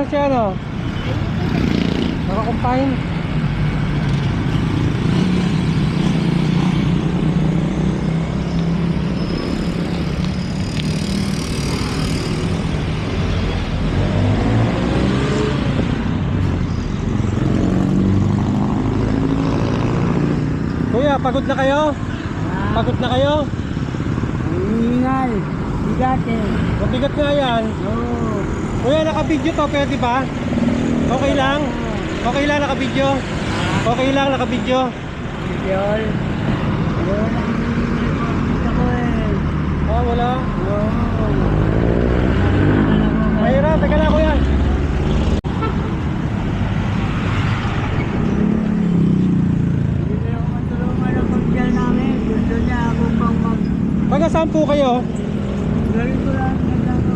Nasaan siya ano? Nakakumpahin. Kuya, pagod na kayo? Pagod na kayo? Hingal. Bigat eh. Mabigat nga yan. Oo. Kuya, naka-video to, pwede ba? Okay lang? Okay lang naka-video? Okay lang naka-video? Yol. Yun ang gusto ko eh. Ah, wala? Oo. Mahirap, teka lang kuya. Hindi ako matulungan ang pagdiyal namin. Gusto niya akong pang mag... Taga saan po kayo? Galing ko lang. Ganda ko.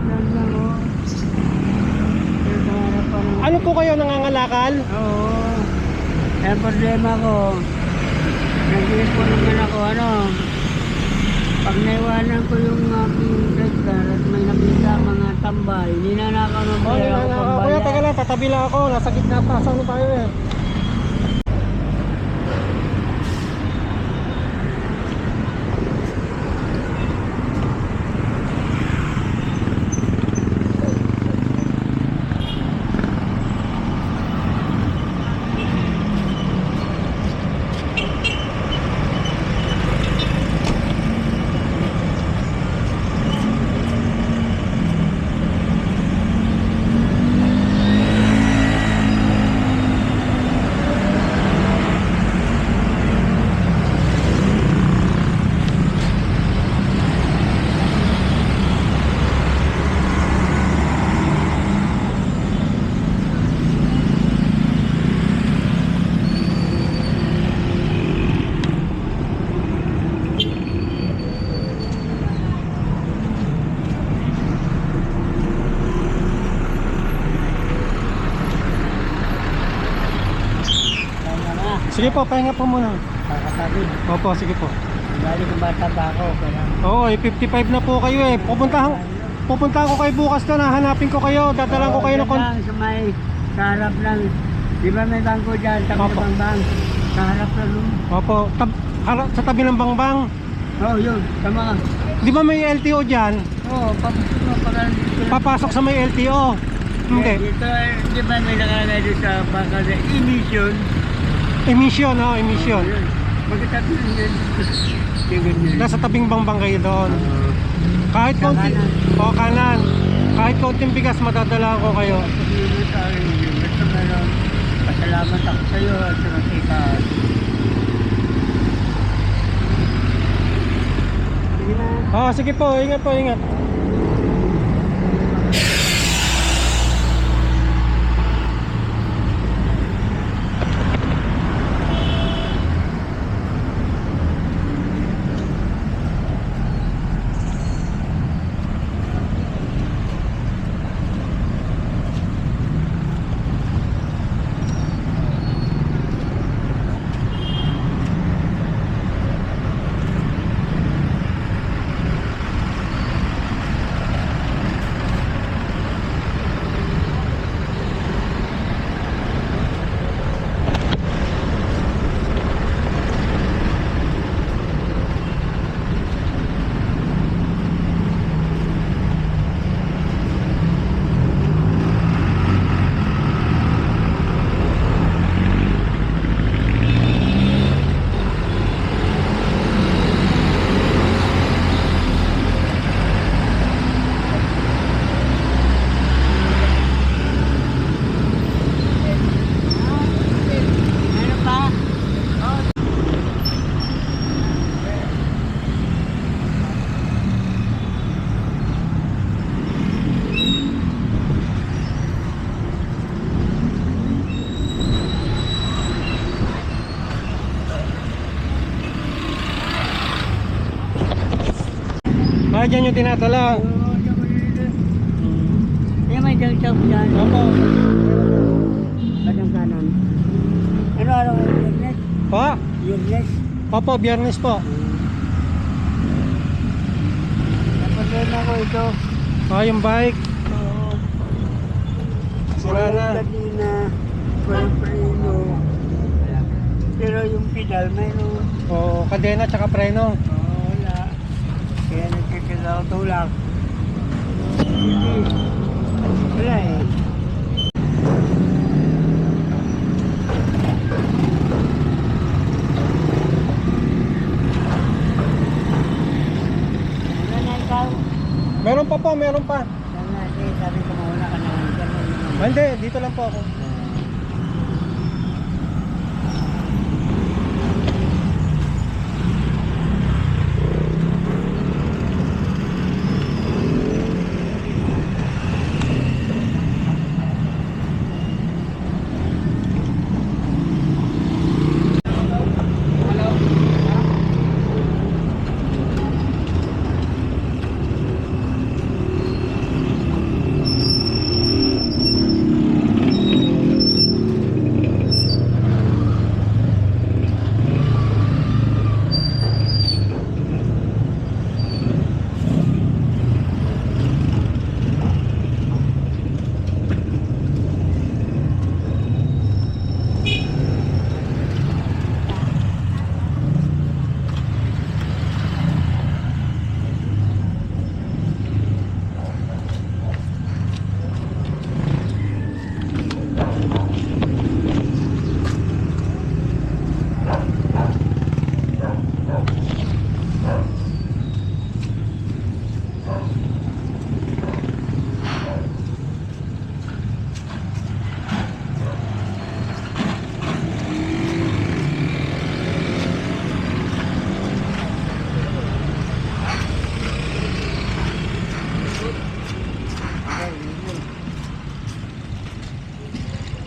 Ganda ko. Yung harapan ng... Ano po kayo, nangangalakal? Oo. Ang problema ko, nag-ipo naman ako, pag naiwanan ko yung aking sidecar at may nakita mga tambay, ninanakaw ng Oh, pera ko pang kuya, teka lang, tatabi lang ako. Nasa gitna pa, saan tayo eh? Sige po, pahinga po muna. Kakatabi. Opo, sige po. Galing ng bata ba ako, kaya... Oo, 55 na po kayo eh. Pupuntahan ko kayo bukas na, hanapin ko kayo, dadalan ko kayo ng Sa may, sa harap lang. Di ba may bangko dyan, tabi Opo. ng bang? Sa harap lang. Opo, sa tabi ng bangbang. Oo, yun, tama ka. Di ba may LTO dyan? Oo, papasok mo pag... Papasok sa may LTO. Hindi. Dito, di ba may nakalagay doon sa baka na emission? Emission, oh, emission. Magkatabi yun. Ganyan. Nasa tabing bangbang kayo doon. Oo. Kahit Sa konti, kanan. o kanan. Kahit konting bigas, madadala ko kayo. Sabihin mo sa akin, basta meron, pasalamat ako sa iyo at sa nakita. Sige na. Ah, sige po, ingat po, ingat. Meron pa? Ah, dyan yung tinatala. Kaya may junk shop dyan. Opo. Kadang kanan. Ano araw yung Biyernes? Pa? Biyernes? Opo, biyernes po. Napagod ako ito. Ah, yung bike. Oo. gumagana. Walang kadina, walang preno. Pero yung pedal, mayroon. O, kadena tsaka preno. Oo, wala. Kaya nagkakalaw tulak. Hindi. Wala eh. Wala na ikaw. Meron pa po, meron pa. Sabi natin, sabi ko mauna ka na. Ganun naman. Ah, hindi, dito lang po ako.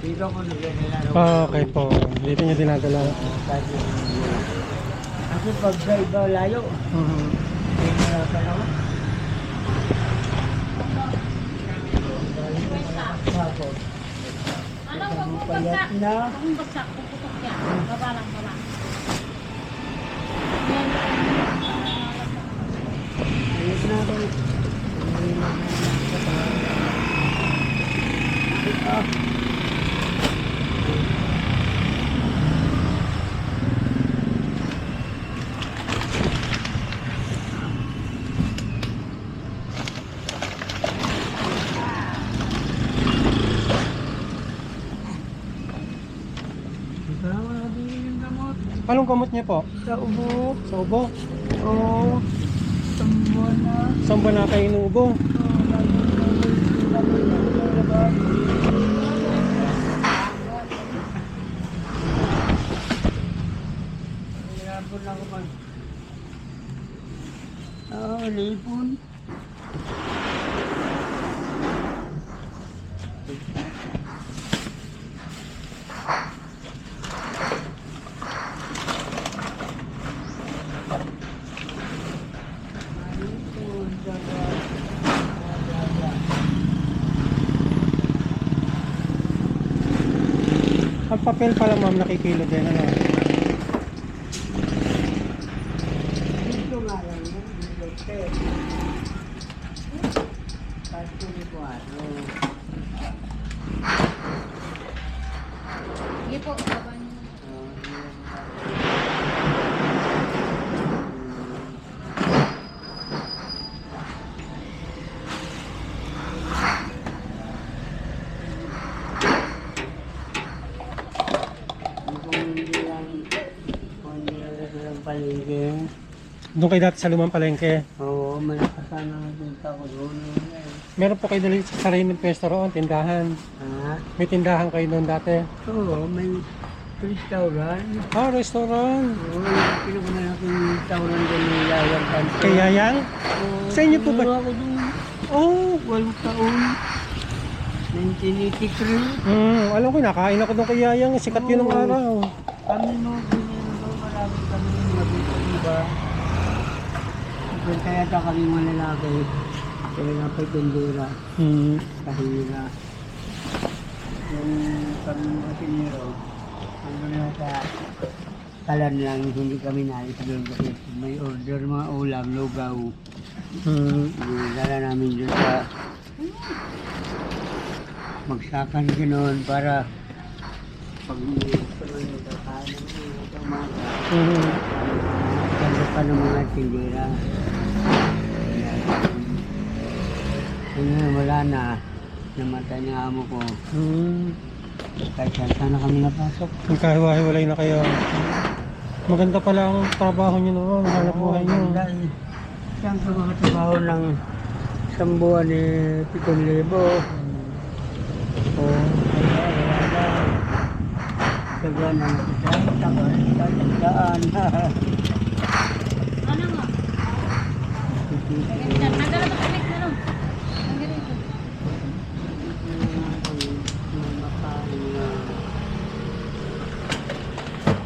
Dito ako naglalaro. Okay po, dito niya dinadala. Kasi pag sa iba layo, Mhm. may nalapan ako. Ano Isang kung payat bagsak? na. Kung bagsak, puputok yan. Baba lang, baba. Ayos na ako. Ah. Ikaw, nabili yung gamot. Anong gamot niya po? Sa ubo. Sa ubo? Oo. Tambuan na. Saan ba na kayo inuubo? Lipon. Ang papel pala ma'am nakikilo din ano. Dito nga lang yun. Dito. Pasto ni Cuatro. Sige po, baba niyo. Palengke. Doon kayo dati sa lumang palengke. Oo, malakas sana ang tinta ko doon. Meron po kayo dali sa sariling pwesto roon, tindahan. Ha? May tindahan kayo doon dati. Oo, may restaurant. Ah, restaurant. Oo, yung pinakamalaking restaurant doon ng Yayang Kanto. Kay Yayang? Oo, Sa inyo po ba? nagano ako doon. Oh. 8 taon. 1983. Alam ko, nakain ako doon kay Yayang. Sikat yun ng Oo. araw. Kami no, marami kami nabito, diba? Kaya yata kami mga lalaki. Kaya nga pa tindera, Hmm. kahira. Yung kami mga tinero, ano na sa kalan lang, hindi kami naalis doon kasi may order mga ulam, lugaw. Hmm. Dala namin doon sa magsakan gano'n para pag tuloy yung kakain ng umaga, ganda pa ng mga tindera. Ngayon wala na, namatay ng amo ko. Kahit saan na kami napasok. Magkahiwa-hiwalay na kayo. Maganda pala ang trabaho nyo noon, hanap buhay nyo. Dahil siyang kumakatrabaho ng isang buwan eh, 7,000. Oo. Kaya na nakitay, Ano nga? Nagdala ba kami? Ano? Ang ganito.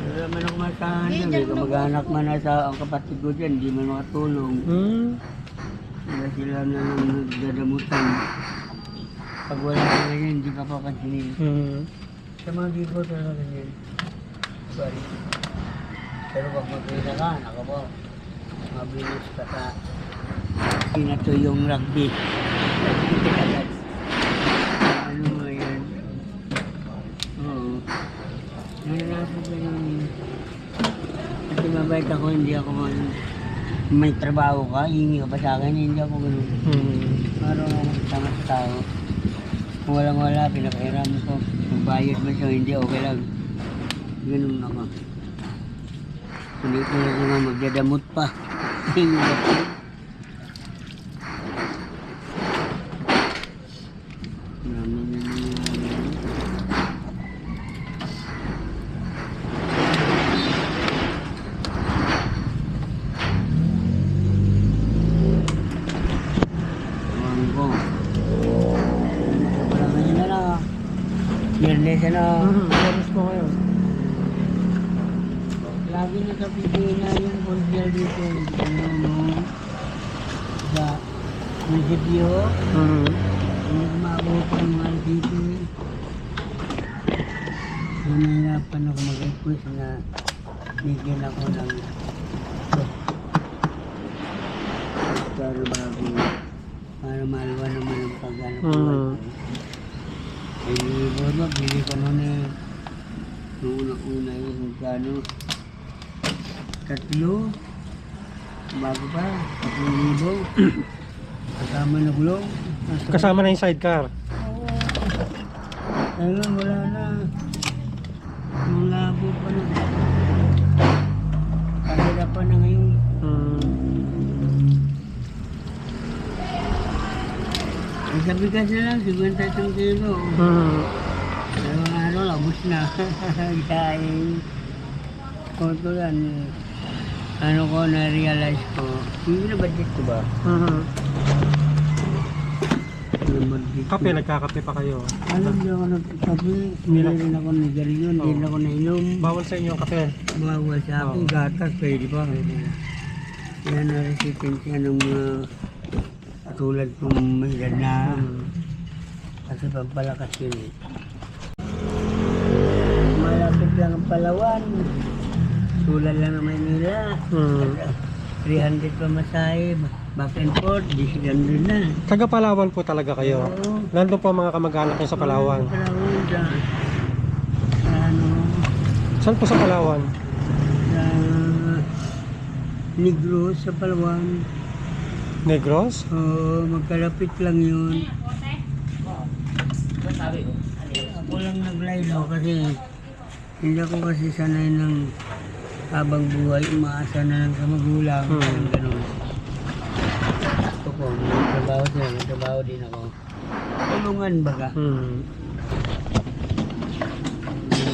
Wala man ako masahan dyan, may kamag-anak man nasa ang kapatid ko dyan, di man makatulong. Wala sila na lang nagdadamutan. Pag wala ka ngayon, hindi ka pa pansinin. Sa mga gibo talaga ganyan. Sorry. Pero pag magkita ka, naka po, mabilis ka sa pinato yung rugby. Ano nga yan? Oo. Naranasan ko yung... Kasi mabait ako, hindi ako may trabaho ka, hingi ka pa sa akin, hindi ako ganun. Parang ako sama sa tao. Kung walang-wala, pinapahiram ko. Kung bayad mo siya, hindi, okay lang. Ganun ako. Hindi ko lang naman magdadamot pa. Biyernes ano? Biyernes po ngayon. Lagi nakapipina yung condial dito. Sa munisipyo. Hindi kumabot ang mga dito. Nahihirapan ako mag-request na bigyan ako ng para maluwa naman ang pag-ano ko. Eh, bono, bili ko noon eh. Noong una-una yung gano. 3. Bago pa, 3,000. Kasama na gulong. Kasama na yung sidecar. Oo. Ayun, wala na. Ang labo pa na. Kanila pa na ngayon. Sa bigas na lang, 51 kilo. Dalawang araw, labos na. Kain. Kung ito yan, ano ko, na-realize ko, hindi na budget ko ba? Kape, nagkakape pa kayo. Alam niyo ako nagkape, hindi rin ako nagarilyo, hindi rin ako nainom. Bawal sa inyo ang kape. Bawal sa akin, gatas, pwede pa. Yan ang resistensya ng mga katulad kong may edad na. Kasi pagpalakas yun eh. Malapit lang ang Palawan. Tulad lang ng Maynila. 300 pa masahe. Back and forth, 10 na. Taga Palawan po talaga kayo. Oo. Nandun po ang mga kamag-anak niyo sa Palawan. Sa Palawan, sa ano, Saan po sa Palawan? sa Negros, sa Palawan. Negros? Oo, magkalapit lang yun. Ako lang naglaylo kasi hindi ako kasi sanay ng habang buhay, umaasa na lang sa magulang. Ganun. Gusto ko, may trabaho sila, may trabaho din ako. Tulungan baga.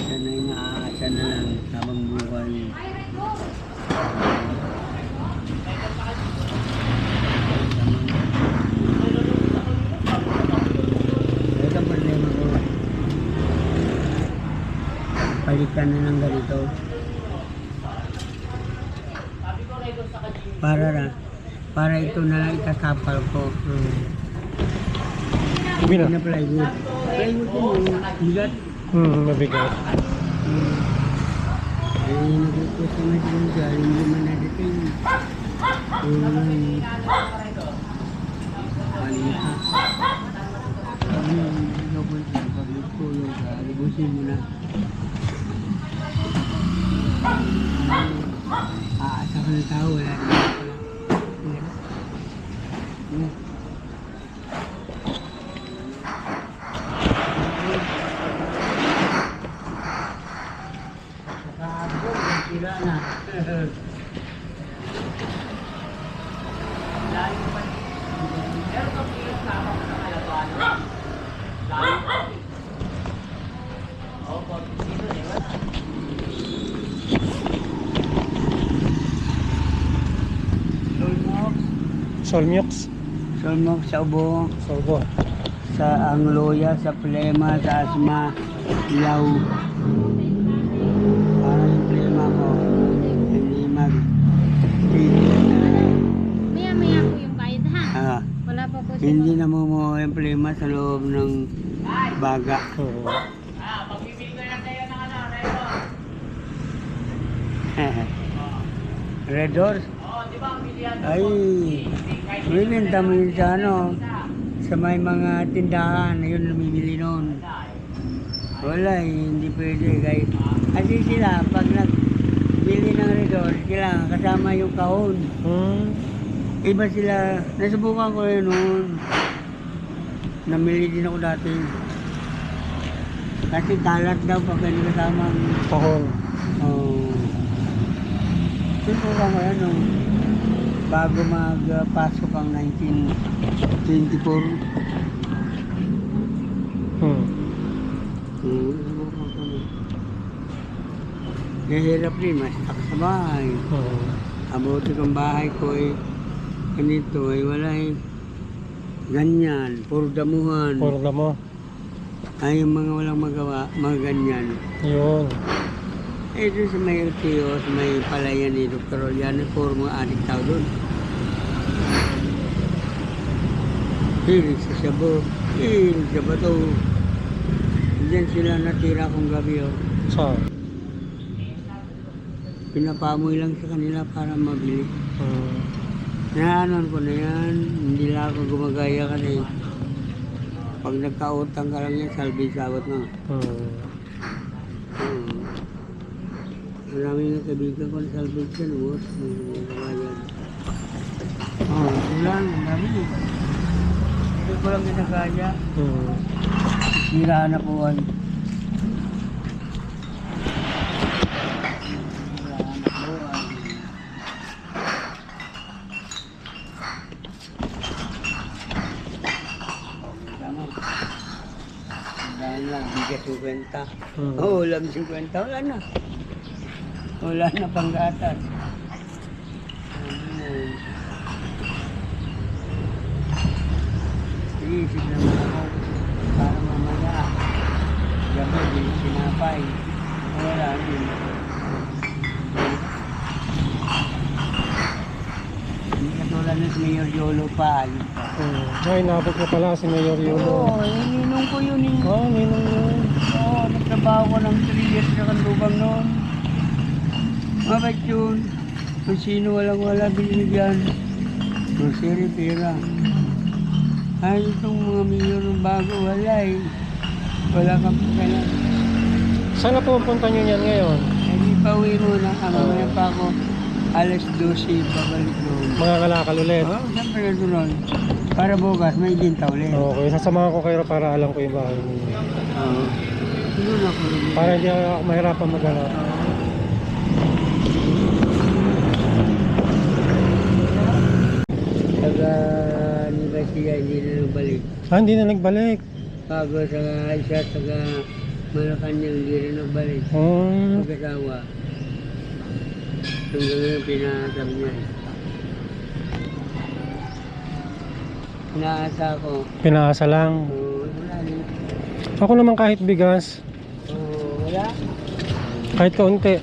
Sanay na aasa na lang habang buhay. Ito ang problema ko. Palitan na ng ganito. Para ito na lang itatapal ko. Bina? Na plywood. Plywood yun, bigat. Mabigat. Ay, nagluto sa mga dyan dyan, hindi man nadating. Palitan. pupunta. Pag nagtulog ka, libusin mo na. Aasa ka ng tao, wala na. Nakahapon, sila na. Layo pa. Pero kapilos na ako sa kalaban. Layo pa. Oo, po. Dito, di ba? Solmux. Sulmok sa ubo, Solbo. sa angloya, sa plema, sa asma, ilaw. Para yung plema ko, hindi Maya-maya po yung bayad ha. Wala pa po siya. hindi namumuo yung plema sa loob ng baga. Oo. Red Horse? Ay, bibenta mo yun sa ano, sa may mga tindahan, yun lumibili noon. Wala, hindi pwede guys. Kasi sila, pag nagbili ng Red Horse, kailangan kasama yung kahon. Iba sila, nasubukan ko yun noon. Namili din ako dati. Kasi kalat daw pag hindi kasama ang Kahon. subukan ko yan noon. Bago magpasok ang 1924. Subukan ko nun. Kahirap rin, mas sa bahay. Abuti kong bahay ko ganito wala ganyan, puro damuhan. Puro na mo. Ay, yung mga walang magawa, mga ganyan. Yun. Doon sa may LTO, sa may palayan ni Dr. Oliano, puro mga adik tao doon. Hilig sa sabo, hilig sa bato. Diyan sila natira kong gabi. So. Pinapamoy lang sa kanila para mabili. Naanon ko na yan, hindi lang ako gumagaya kasi pag nagkautang ka lang yan, salbi sawat na. Maraming nga kaibigan ko na salbi siya, no? Nagbabayad. Ulan, ang dami. Hindi ko lang ginagaya. Sira na po ay. Dahil lang, bigas 50. Ulam 50, wala na. Wala na panggatas. Iisip naman ako para mamaya gabi din sinapay. Wala din. Hindi katulad ng Mayor Yolo pa. Ay, nabot mo pala si Mayor Yulo. Oo, ninong ko yun eh. Ninong yun. Oo, nagtrabaho ko ng 3 years sa Kanlubang noon. Mabait yun. Kung sino walang-wala binigyan. Kung si Rivera. Ay, itong mga mayor ng bago, wala eh. Wala kang pagkalan. Saan na pupunta nyo yan ngayon? Ay, di pa uwi muna. Mamaya pa ako. Alas 12, babalik doon. Mga kalakal ulit. Oo, siyempre na doon. Para bukas, may dinta ulit. Okay, sasamahan ko kayo para alam ko yung bahay ninyo. Oo. Doon ako rin. Para hindi ako mahirapan maghanap. Taga Nibasia, hindi na nagbalik. Hindi na nagbalik. Bago sa isa, taga Malacanang, hindi rin nagbalik. Mag-asawa. Hanggang ngayon, pinasabi niya. Pinaasa ko. Pinaasa lang. Wala din. Ako naman kahit bigas, Wala? kahit kaunti.